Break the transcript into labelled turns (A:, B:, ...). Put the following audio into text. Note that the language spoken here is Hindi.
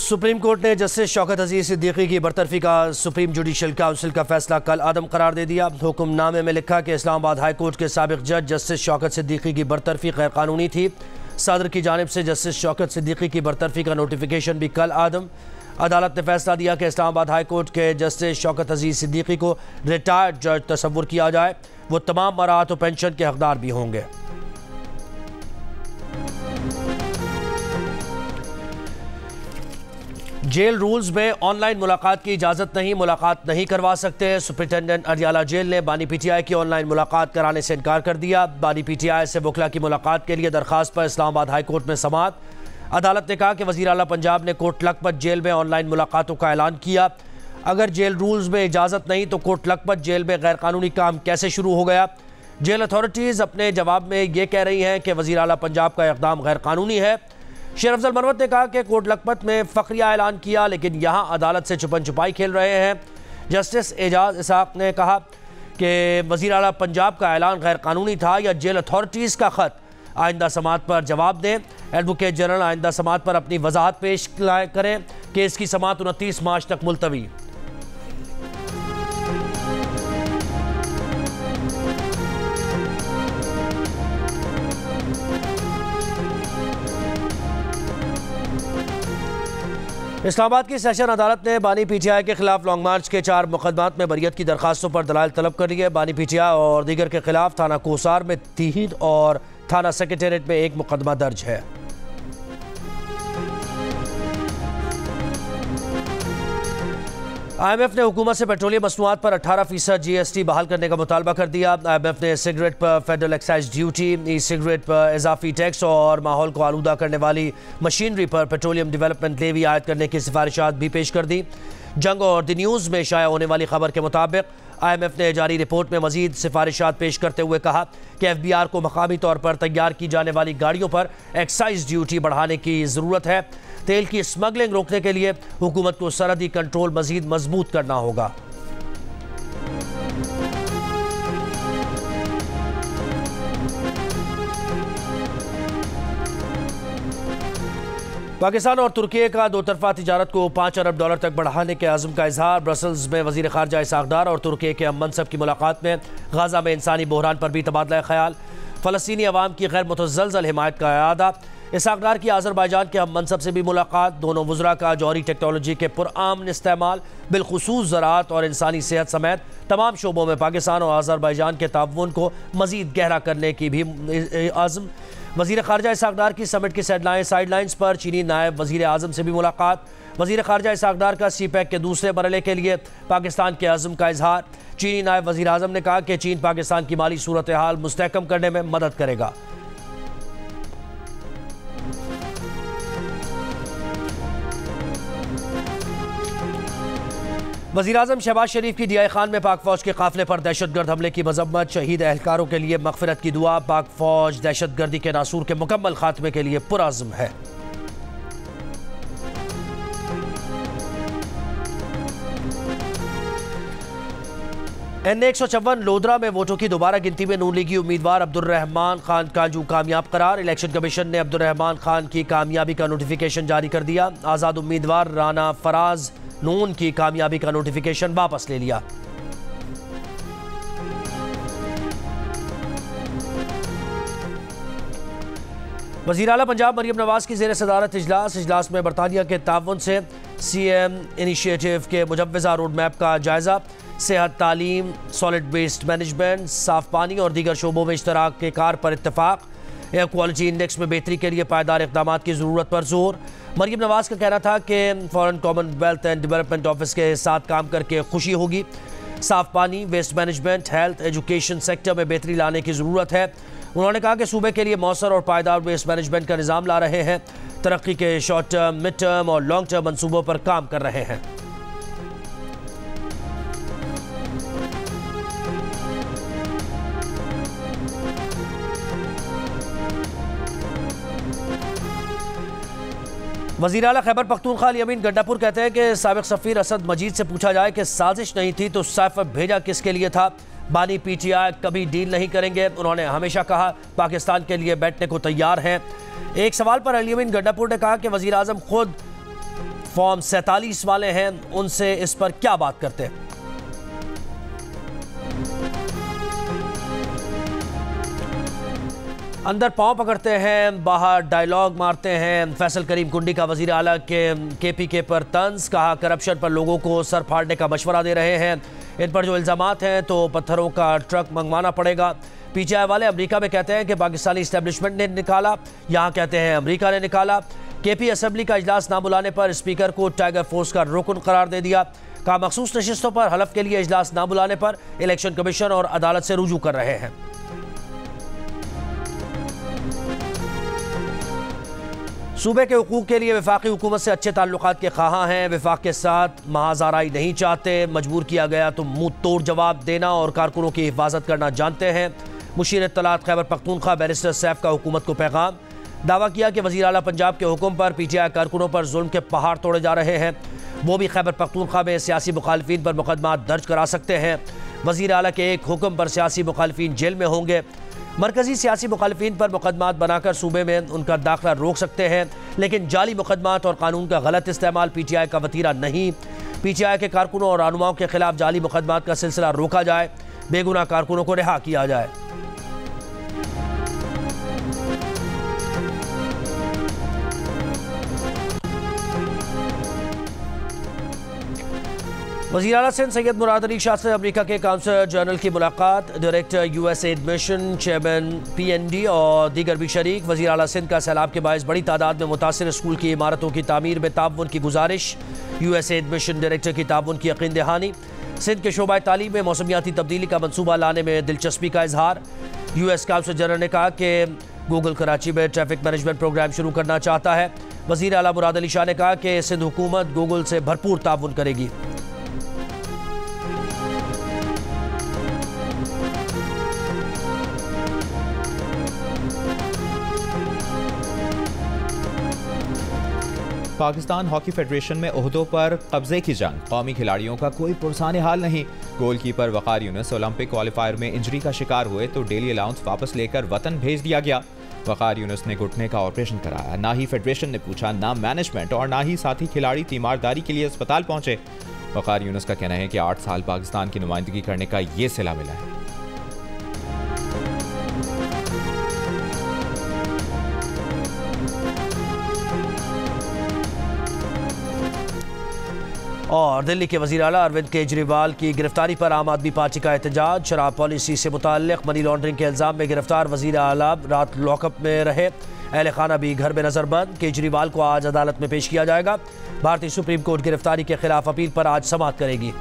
A: सुप्रीम कोर्ट ने जस्टिस शौकत अजीज सिद्दीकी की बरतरफी का सुप्रीम जुडिशल काउंसिल का फैसला कल आदम करार दे दिया। हुक्मनामे में लिखा कि इस्लामाबाद हाई कोर्ट के साबिक जज जस्टिस शौकत सिद्दीकी की बरतरफी गैर कानूनी थी। सदर की जानिब से जस्टिस शौकत सिद्दीकी की बरतरफी का नोटिफिकेशन भी कल आदम। अदालत ने फैसला दिया कि इस्लामाबाद हाई कोर्ट के जस्टिस शौकत अजीज सिद्दीकी को रिटायर्ड जज तस्वुर किया जाए। वो तमाम मराहत और पेंशन के हकदार भी होंगे। जेल रूल्स में ऑनलाइन मुलाकात की इजाज़त नहीं, मुलाकात नहीं करवा सकते। सुप्रिंटेंडेंट अडियाला जेल ने बानी पीटीआई की ऑनलाइन मुलाकात कराने से इनकार कर दिया। बानी पीटीआई से वकला की मुलाकात के लिए दरखास्त पर इस्लामाबाद हाई कोर्ट में समाअत। अदालत ने कहा कि वज़ीर आला पंजाब ने कोट लखपत जेल में ऑनलाइन मुलाकातों का ऐलान किया। अगर जेल रूल्स में इजाज़त नहीं तो कोट लखपत जेल में गैर कानूनी काम कैसे शुरू हो गया। जेल अथॉरिटीज़ अपने जवाब में ये कह रही हैं कि वज़ीर आला पंजाब का इक़दाम गैर कानूनी है। शेर अफजल मरवत ने कहा कि कोट लखपत में फ़ख्रिया ऐलान किया, लेकिन यहाँ अदालत से छुपन छुपाई खेल रहे हैं। जस्टिस एजाज इसाक ने कहा कि वज़ीर आला पंजाब का ऐलान गैर कानूनी था या जेल अथॉरिटीज़ का ख़त। आइंदा समाअत पर जवाब दें। एडवोकेट जनरल आइंदा समाअत पर अपनी वजाहत पेश करें। केस की समाअत 29 मार्च तक मुलतवी। इस्लामाबाद की सेशन अदालत ने बानी पीटीआई के खिलाफ लॉन्ग मार्च के 4 मुकदमात में बरियत की दरखास्तों पर दलाइल तलब कर लिए। बानी पीटीआई और दीगर के खिलाफ थाना कोसार में 3 और थाना सेक्रेटेरिएट में 1 मुकदमा दर्ज है। IMF ने हुकूमत से पेट्रोलियम मसनूआत पर 18% GST बहाल करने का मुतालबा कर दिया। IMF ने सिगरेट पर federal excise duty, e cigarette पर इजाफी टैक्स और माहौल को आलूदा करने वाली मशीनरी पर पेट्रोलियम डेवलपमेंट लेवी आयद करने की सिफारिशात भी पेश कर दी। जंग और द न्यूज़ में शाया होने वाली खबर के मुताबिक IMF ने जारी रिपोर्ट में मजीद सिफारिशात पेश करते हुए कहा कि FBR को मकामी तौर पर तैयार की जाने वाली गाड़ियों पर एक्साइज ड्यूटी बढ़ाने की ज़रूरत है। तेल की स्मगलिंग रोकने के लिए हुकूमत को सरहदी कंट्रोल मजीद मजबूत करना होगा। पाकिस्तान और तुर्की का दो तरफा तिजारत को 5 अरब डॉलर तक बढ़ाने के आज़म का इजहार। ब्रसल्स में वज़ीर ख़ारजा इसहाक़ डार और तुर्की के हम मनसब की मुलाकात में गाज़ा में इंसानी बहरान पर भी तबादला ख्याल। फ़लस्तीनी अवाम की गैर मुतज़लज़ल हिमायत का इरादा। इसहाक़ डार की आज़रबाईजान के हम मनसब से भी मुलाकात। दोनों वज़रा का जौहरी टेक्नोलॉजी के पुरअमन इस्तेमाल, बिलखुसूस ज़राअत और इंसानी सेहत समेत तमाम शोबों में पाकिस्तान और आज़रबाईजान के ताउन को मज़ीद गहरा करने की भी आज़म। वज़ीर ख़ारजा इसहाक़ डार की समिट की साइडलाइंस पर चीनी नायब वज़ीर आज़म से भी मुलाकात। वज़ीर ख़ारजा इसहाक़ डार का CPEC के दूसरे मरहले के लिए पाकिस्तान के आज़म का इजहार। चीनी नायब वज़ीर आज़म ने कहा कि चीन पाकिस्तान की माली सूरत हाल मुस्तहकम करने में मदद करेगा। वज़ीर आज़म शहबाज शरीफ की DI खान में पाक फ़ौज के काफ़िले पर दहशतगर्द हमले की मज़म्मत। शहीद एहलकारों के लिए मग़फ़िरत की दुआ। पाक फ़ौज दहशतगर्दी के नासूर के मुकम्मल खात्मे के लिए पुरअज़्म है। N154 लोधरा में वोटों की दोबारा गिनती में नून लीगी उम्मीदवार अब्दुर्रहमान खान कांजू कामयाब करार। इलेक्शन कमीशन ने अब्दुर्रहमान खान की कामयाबी का नोटिफिकेशन जारी कर दिया। आज़ाद उम्मीदवार राना फराज नून की कामयाबी का नोटिफिकेशन वापस ले लिया। वज़ीर आला पंजाब मरियम नवाज की ज़ेर सदारत इजलास में बरतानिया के ताउन से CM इनिशिएटिव के मुजव्वज़ा रोड मैप का जायज़ा। सेहत, तालीम, सॉलिड वेस्ट मैनेजमेंट, साफ पानी और दीगर शोबों में इश्तराक के कार पर इत्तफाक। एयर क्वालिटी इंडेक्स में बेहतरी के लिए पायदार इक़दामात की ज़रूरत पर जोर। मरियम नवाज का कहना था कि foreign commonwealth and development office के साथ काम करके खुशी होगी। साफ पानी, waste management, health, education sector में बेहतरी लाने की ज़रूरत है। उन्होंने कहा कि सूबे के लिए मौसर और पायदार वेस्ट मैनेजमेंट का निज़ाम ला रहे हैं। तरक्की के शॉर्ट टर्म, मिड टर्म और लॉन्ग टर्म मनसूबों पर काम कर रहे हैं। वज़ीर आला खैबर पख्तूनख्वा अमीन गड्डापुर कहते हैं कि साबिक़ सफ़ीर असद मजीद से पूछा जाए कि साजिश नहीं थी तो सैफ भेजा किसके लिए था। बानी PTI कभी डील नहीं करेंगे। उन्होंने हमेशा कहा पाकिस्तान के लिए बैठने को तैयार हैं। एक सवाल पर अली अमीन गड्डापुर ने कहा कि वज़ीर आज़म खुद फॉर्म 47 वाले हैं, उनसे इस पर क्या बात करते हैं। अंदर पांव पकड़ते हैं, बाहर डायलॉग मारते हैं। फैसल करीम कुंडी का वजीर आला के KPK पर तंज, कहा करप्शन पर लोगों को सर फाड़ने का मशवरा दे रहे हैं। इन पर जो इल्जामात हैं तो पत्थरों का ट्रक मंगवाना पड़ेगा। PTI वाले अमेरिका में कहते हैं कि पाकिस्तानी इस्टेब्लिशमेंट ने निकाला, यहाँ कहते हैं अमेरिका ने निकाला। KP असेंबली का इजलास ना बुलाने पर स्पीकर को टाइगर फोर्स का रुकन करार दे दिया। कहा मखसूस नशिस्तों पर हलफ के लिए इजलास ना बुलाने पर इलेक्शन कमीशन और अदालत से रुजू कर रहे हैं। सूबे के हुकूक के लिए वफाकी हुकूमत से अच्छे ताल्लुकात के ख्वाहां हैं। वफाक के साथ महाजाराई नहीं चाहते, मजबूर किया गया तो मुंह तोड़ जवाब देना और कारकुनों की हिफाजत करना जानते हैं। मुशीर इत्तलात खैबर पख्तूनख्वा बैरिस्टर सैफ का हुकूमत को पैगाम, दावा किया कि वज़ीर आला पंजाब के हुक्म पर PTI कारकुनों पर जुल्म के पहाड़ तोड़े जा रहे हैं। वो भी खैबर पख्तूनख्वा में सियासी मुखालफिन पर मुकदमा दर्ज करा सकते हैं। वज़ीर आला के एक हुक्म पर सियासी मुखालफिन जेल में होंगे। मरकजी सियासी मुखालफिन पर मुकदमात बनाकर सूबे में उनका दाखिला रोक सकते हैं, लेकिन जाली मुकदमात और कानून का गलत इस्तेमाल PTI का वतीरा नहीं। PTI के कारकुनों और रहनुमाओं के खिलाफ जाली मुकदमात का सिलसिला रोका जाए, बेगुनाह कारकुनों को रिहा किया जाए। वज़ीर आला सिंध सैयद मुराद अली शाह से अमेरिका के काउंसल जनरल की मुलाकात। Director USAID mission, chairman PND और दीगर भी शरीक। वज़ीर आला सिंध का सैलाब के बायस बड़ी तादाद में मुतासिर स्कूल की इमारतों की तामीर में ताउन की गुजारिश। USAID मिशन डायरेक्टर की ताउन की यकीन दहानी। सिंध के शोबा तालीम में मौसमियाती तब्दीली का मनसूबा लाने में दिलचस्पी का इजहार। US काउंसल जनरल ने कहा कि गूगल कराची में ट्रैफिक मैनेजमेंट प्रोग्राम शुरू करना चाहता है। वज़ीर आला मुराद अली शाह ने कहा कि सिंध हुकूमत गूगल से भरपूर ताउन करेगी।
B: पाकिस्तान हॉकी फेडरेशन में ओहदों पर कब्जे की जंग, कौमी खिलाड़ियों का कोई पुरसाने हाल नहीं। गोलकीपर वकार यूनुस ओलंपिक क्वालिफायर में इंजरी का शिकार हुए तो डेली अलाउंस वापस लेकर वतन भेज दिया गया। वकार यूनुस ने घुटने का ऑपरेशन कराया, ना ही फेडरेशन ने पूछा, ना मैनेजमेंट और ना ही साथी खिलाड़ी तीमारदारी के लिए अस्पताल पहुंचे। वकार यूनुस का कहना है कि 8 साल पाकिस्तान की नुमाइंदगी करने का ये सिला मिला है।
A: और दिल्ली के वज़ीर आला अरविंद केजरीवाल की गिरफ्तारी पर आम आदमी पार्टी का एहतजाज। शराब पॉलिसी से मुताल्लिक मनी लॉन्ड्रिंग के इल्ज़ाम में गिरफ्तार वज़ीर आला रात लॉकअप में रहे, अहल खाना भी घर में नजरबंद। केजरीवाल को आज अदालत में पेश किया जाएगा। भारतीय सुप्रीम कोर्ट गिरफ्तारी के खिलाफ अपील पर आज समाअत करेगी।